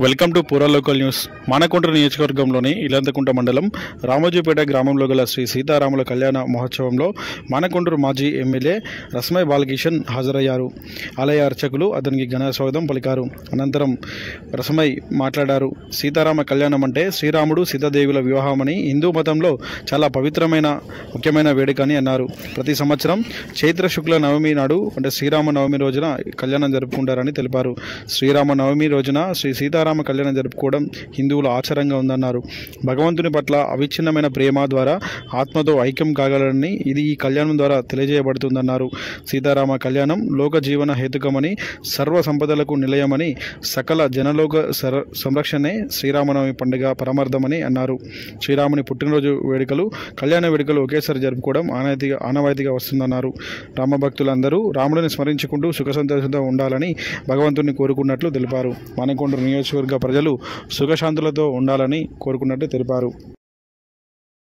Welcome to పూరా local news. Manakonda నియోజకవర్గంలోని ఇలంతకుంట మండలం రామోజీపేట గ్రామంలో గల శ్రీ సీతారాముల కళ్యాణ మహోత్సవంలో మానకొండూరు మాజీ ఎమ్మెల్యే రస్మై బాలకిషన్ హాజరయ్యారు. ఆలయ అర్చకులు అతనికి ఘన స్వాగతం పలికారు. అనంతరం రస్మై మాట్లాడారు. సీతారామ కళ్యాణం అంటే శ్రీరాముడు సీతాదేవుల వివాహమని హిందూ మతంలో చాలా పవిత్రమైన ముఖ్యమైన వేడుక అని అన్నారు. ప్రతి సంవత్సరం చైత్ర శుక్ల నవమి నాడు అంటే శ్రీరామ నవమి రోజున కళ్యాణం జరుపుకుంటారని తెలిపారు. శ్రీరామ నవమి రోజున శ్రీ సీతారామ కళ్యాణం జరుపుకోవడం హిందువుల ఆచారంగా ఉందన్నారు. భగవంతుని పట్ల అవిచ్ఛిన్నమైన ప్రేమ ద్వారా ఆత్మతో ఐక్యం కాగలరని ఇది ఈ కళ్యాణం ద్వారా తెలియజేయబడుతుందన్నారు. సీతారామ కళ్యాణం లోక జీవన హేతుకమని, సర్వ సంపదలకు నిలయమని, సకల జనలోక సంరక్షణే శ్రీరామనవమి పండుగ పరమార్థమని అన్నారు. శ్రీరాముని పుట్టినరోజు వేడుకలు, కళ్యాణ వేడుకలు ఒకేసారి జరుపుకోవడం ఆనవాయితీగా వస్తుందన్నారు. రామభక్తులందరూ రాముడిని స్మరించుకుంటూ సుఖ సంతోషంతో ఉండాలని భగవంతుని కోరుకున్నట్లు తెలిపారు. మానకొండ నియోజకవర్గ ప్రజలు సుఖశాంతులతో ఉండాలని కోరుకున్నట్టు తెలిపారు.